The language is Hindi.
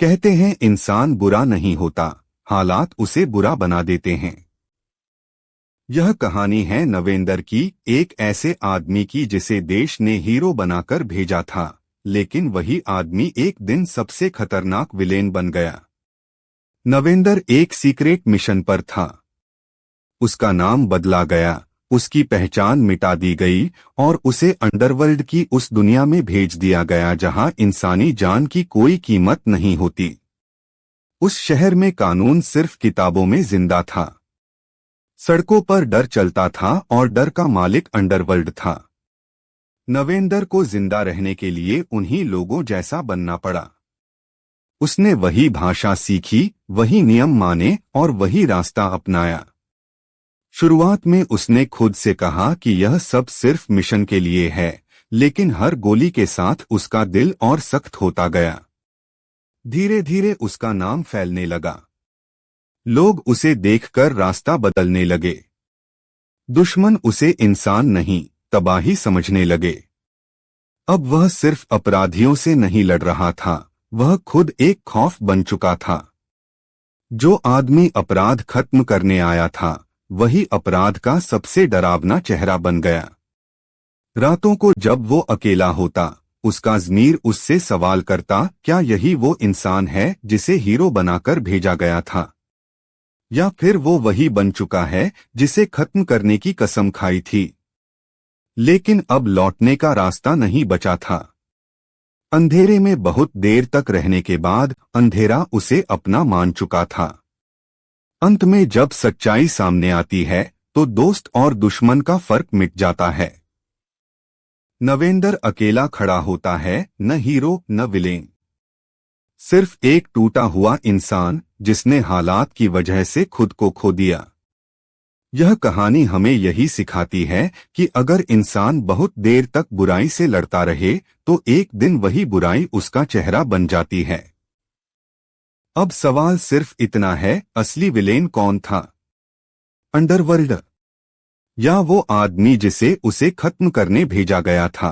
कहते हैं इंसान बुरा नहीं होता, हालात उसे बुरा बना देते हैं। यह कहानी है नवेंद्र की, एक ऐसे आदमी की जिसे देश ने हीरो बनाकर भेजा था, लेकिन वही आदमी एक दिन सबसे खतरनाक विलेन बन गया। नवेंद्र एक सीक्रेट मिशन पर था। उसका नाम बदला गया, उसकी पहचान मिटा दी गई और उसे अंडरवर्ल्ड की उस दुनिया में भेज दिया गया जहां इंसानी जान की कोई कीमत नहीं होती। उस शहर में कानून सिर्फ किताबों में जिंदा था। सड़कों पर डर चलता था और डर का मालिक अंडरवर्ल्ड था। नवेंद्र को जिंदा रहने के लिए उन्हीं लोगों जैसा बनना पड़ा। उसने वही भाषा सीखी, वही नियम माने और वही रास्ता अपनाया। शुरुआत में उसने खुद से कहा कि यह सब सिर्फ मिशन के लिए है, लेकिन हर गोली के साथ उसका दिल और सख्त होता गया। धीरे धीरे उसका नाम फैलने लगा। लोग उसे देखकर रास्ता बदलने लगे। दुश्मन उसे इंसान नहीं, तबाही समझने लगे। अब वह सिर्फ अपराधियों से नहीं लड़ रहा था, वह खुद एक खौफ बन चुका था। जो आदमी अपराध खत्म करने आया था, वही अपराध का सबसे डरावना चेहरा बन गया। रातों को जब वो अकेला होता, उसका ज़मीर उससे सवाल करता, क्या यही वो इंसान है जिसे हीरो बनाकर भेजा गया था? या फिर वो वही बन चुका है जिसे खत्म करने की कसम खाई थी? लेकिन अब लौटने का रास्ता नहीं बचा था। अंधेरे में बहुत देर तक रहने के बाद अंधेरा उसे अपना मान चुका था। अंत में जब सच्चाई सामने आती है तो दोस्त और दुश्मन का फर्क मिट जाता है। नवेंद्र अकेला खड़ा होता है, न हीरो न विलेन, सिर्फ एक टूटा हुआ इंसान जिसने हालात की वजह से खुद को खो दिया। यह कहानी हमें यही सिखाती है कि अगर इंसान बहुत देर तक बुराई से लड़ता रहे तो एक दिन वही बुराई उसका चेहरा बन जाती है। अब सवाल सिर्फ इतना है, असली विलेन कौन था? अंडरवर्ल्ड या वो आदमी जिसे उसे खत्म करने भेजा गया था?